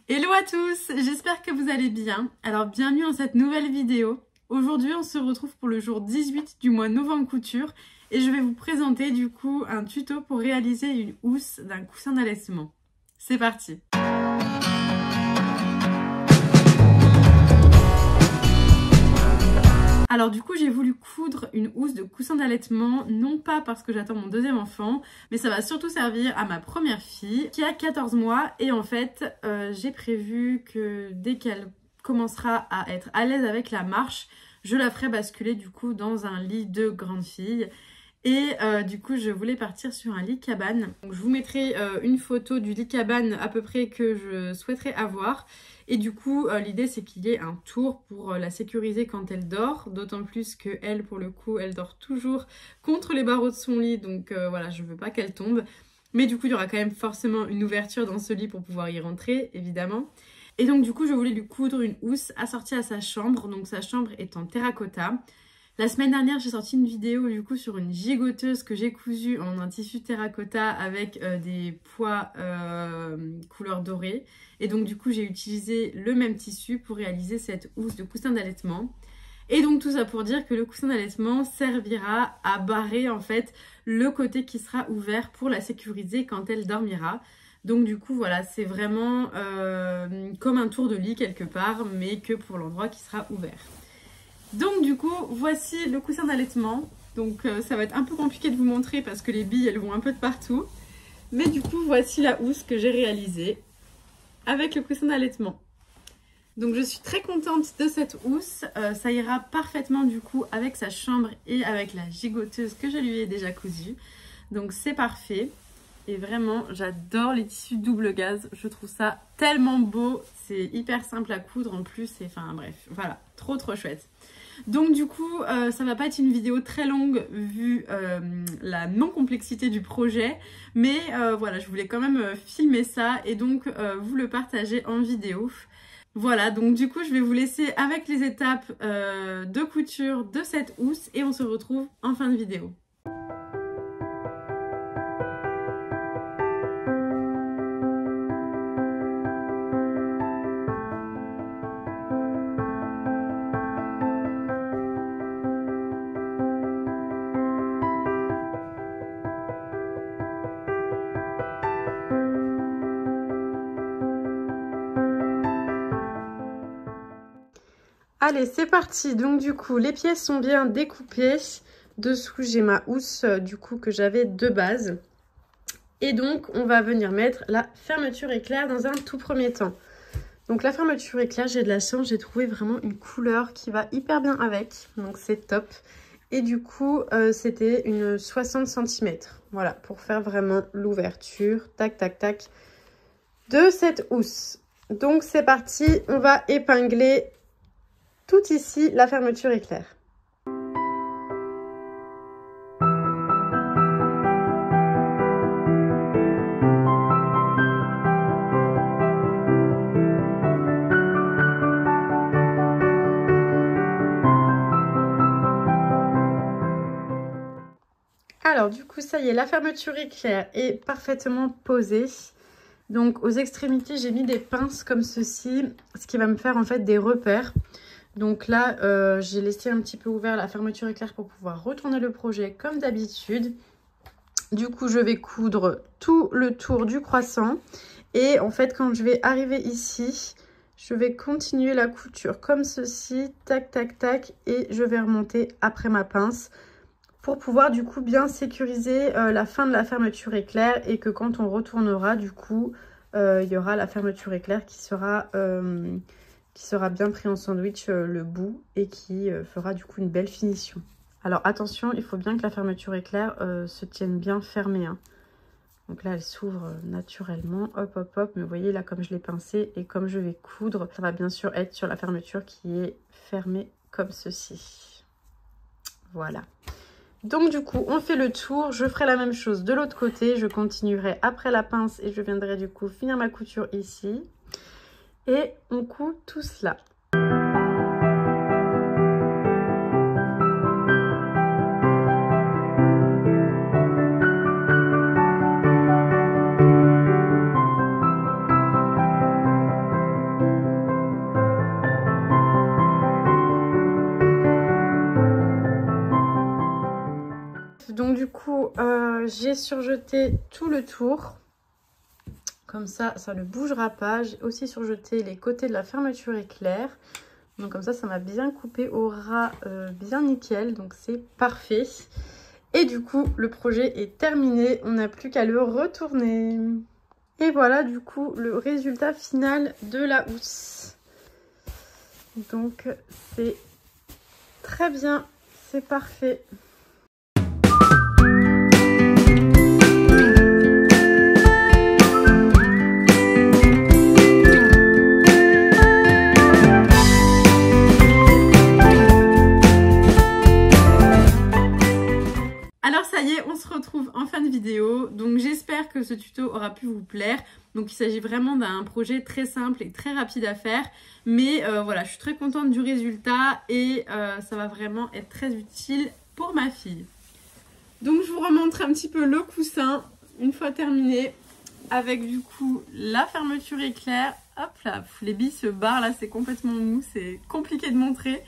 Hello à tous, j'espère que vous allez bien. Alors bienvenue dans cette nouvelle vidéo. Aujourd'hui on se retrouve pour le jour 18 du mois novembre couture et je vais vous présenter du coup un tuto pour réaliser une housse d'un coussin d'allaitement. C'est parti! Alors du coup j'ai voulu coudre une housse de coussin d'allaitement, non pas parce que j'attends mon deuxième enfant, mais ça va surtout servir à ma première fille qui a 14 mois et en fait j'ai prévu que dès qu'elle commencera à être à l'aise avec la marche, je la ferai basculer du coup dans un lit de grande fille. Et du coup je voulais partir sur un lit cabane. Donc, je vous mettrai une photo du lit cabane à peu près que je souhaiterais avoir. Et du coup l'idée c'est qu'il y ait un tour pour la sécuriser quand elle dort. D'autant plus que elle pour le coup elle dort toujours contre les barreaux de son lit. Donc voilà, je veux pas qu'elle tombe. Mais du coup il y aura quand même forcément une ouverture dans ce lit pour pouvoir y rentrer évidemment. Et donc du coup je voulais lui coudre une housse assortie à sa chambre. Donc sa chambre est en terracotta. La semaine dernière, j'ai sorti une vidéo du coup sur une gigoteuse que j'ai cousue en un tissu terracotta avec des pois couleur dorée. Et donc du coup, j'ai utilisé le même tissu pour réaliser cette housse de coussin d'allaitement. Et donc tout ça pour dire que le coussin d'allaitement servira à barrer en fait le côté qui sera ouvert pour la sécuriser quand elle dormira. Donc du coup voilà, c'est vraiment comme un tour de lit quelque part, mais que pour l'endroit qui sera ouvert. Donc du coup, voici le coussin d'allaitement. Donc ça va être un peu compliqué de vous montrer parce que les billes, elles vont un peu de partout. Mais du coup, voici la housse que j'ai réalisée avec le coussin d'allaitement. Donc je suis très contente de cette housse. Ça ira parfaitement du coup avec sa chambre et avec la gigoteuse que je lui ai déjà cousue. Donc c'est parfait. Et vraiment, j'adore les tissus double gaze. Je trouve ça tellement beau. C'est hyper simple à coudre en plus. Enfin bref, voilà, trop chouette. Donc du coup, ça va pas être une vidéo très longue vu la non-complexité du projet. Mais voilà, je voulais quand même filmer ça et donc vous le partager en vidéo. Voilà, donc du coup, je vais vous laisser avec les étapes de couture de cette housse et on se retrouve en fin de vidéo. Allez, c'est parti. Donc du coup, les pièces sont bien découpées. Dessous, j'ai ma housse du coup que j'avais de base. Et donc, on va venir mettre la fermeture éclair dans un tout premier temps. Donc la fermeture éclair, j'ai de la chance, j'ai trouvé vraiment une couleur qui va hyper bien avec. Donc c'est top. Et du coup, c'était une 60 cm. Voilà, pour faire vraiment l'ouverture, tac, tac, tac, de cette housse. Donc c'est parti, on va épingler tout ici la fermeture éclair. Alors du coup ça y est, la fermeture éclair est parfaitement posée. Donc aux extrémités j'ai mis des pinces comme ceci, ce qui va me faire en fait des repères. Donc là j'ai laissé un petit peu ouvert la fermeture éclair pour pouvoir retourner le projet comme d'habitude. Du coup je vais coudre tout le tour du croissant. Et en fait quand je vais arriver ici, je vais continuer la couture comme ceci, tac tac tac, et je vais remonter après ma pince. Pour pouvoir du coup bien sécuriser la fin de la fermeture éclair et que quand on retournera du coup il y aura la fermeture éclair qui sera bien pris en sandwich le bout et qui fera du coup une belle finition. Alors attention, il faut bien que la fermeture éclair se tienne bien fermée, hein. Donc là elle s'ouvre naturellement, hop hop hop, mais vous voyez là comme je l'ai pincé et comme je vais coudre, ça va bien sûr être sur la fermeture qui est fermée comme ceci. Voilà. Donc du coup, on fait le tour. Je ferai la même chose de l'autre côté. Je continuerai après la pince et je viendrai du coup finir ma couture ici. Et on coud tout cela. coup, j'ai surjeté tout le tour. Comme ça ne bougera pas. J'ai aussi surjeté les côtés de la fermeture éclair. Donc comme ça m'a bien coupé au ras, bien nickel. Donc c'est parfait. Et du coup, le projet est terminé. On n'a plus qu'à le retourner. Et voilà du coup le résultat final de la housse. Donc c'est très bien, c'est parfait. Alors ça y est, on se retrouve en fin de vidéo. Donc j'espère que ce tuto aura pu vous plaire. Donc il s'agit vraiment d'un projet très simple et très rapide à faire. Mais voilà, je suis très contente du résultat et ça va vraiment être très utile pour ma fille. Donc je vous remontre un petit peu le coussin une fois terminé. Avec du coup la fermeture éclair. Hop là, les billes se barrent là, c'est complètement mou, c'est compliqué de montrer.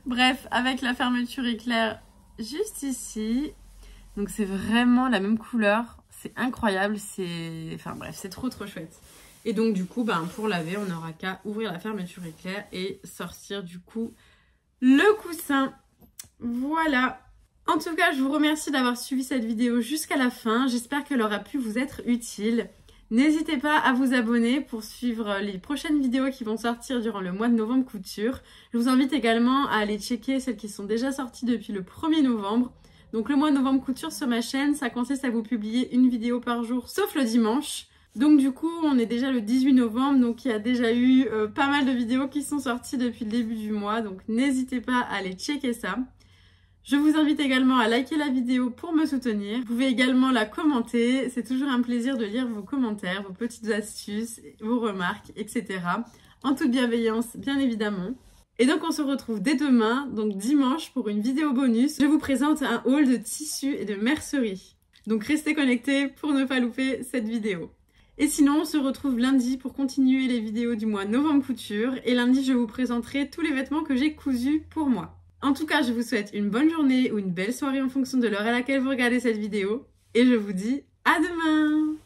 Bref, avec la fermeture éclair juste ici. Donc c'est vraiment la même couleur, c'est incroyable, enfin bref, c'est trop chouette. Et donc du coup, pour laver, on n'aura qu'à ouvrir la fermeture éclair et sortir du coup le coussin. Voilà. En tout cas, je vous remercie d'avoir suivi cette vidéo jusqu'à la fin. J'espère qu'elle aura pu vous être utile. N'hésitez pas à vous abonner pour suivre les prochaines vidéos qui vont sortir durant le mois de novembre couture. Je vous invite également à aller checker celles qui sont déjà sorties depuis le 1er novembre. Donc le mois de novembre couture sur ma chaîne, ça consiste à vous publier une vidéo par jour, sauf le dimanche. Donc du coup, on est déjà le 18 novembre, donc il y a déjà eu pas mal de vidéos qui sont sorties depuis le début du mois. Donc n'hésitez pas à aller checker ça. Je vous invite également à liker la vidéo pour me soutenir. Vous pouvez également la commenter, c'est toujours un plaisir de lire vos commentaires, vos petites astuces, vos remarques, etc. En toute bienveillance, bien évidemment. Et donc on se retrouve dès demain, donc dimanche, pour une vidéo bonus. Je vous présente un haul de tissus et de mercerie. Donc restez connectés pour ne pas louper cette vidéo. Et sinon, on se retrouve lundi pour continuer les vidéos du mois novembre couture. Et lundi, je vous présenterai tous les vêtements que j'ai cousus pour moi. En tout cas, je vous souhaite une bonne journée ou une belle soirée en fonction de l'heure à laquelle vous regardez cette vidéo. Et je vous dis à demain!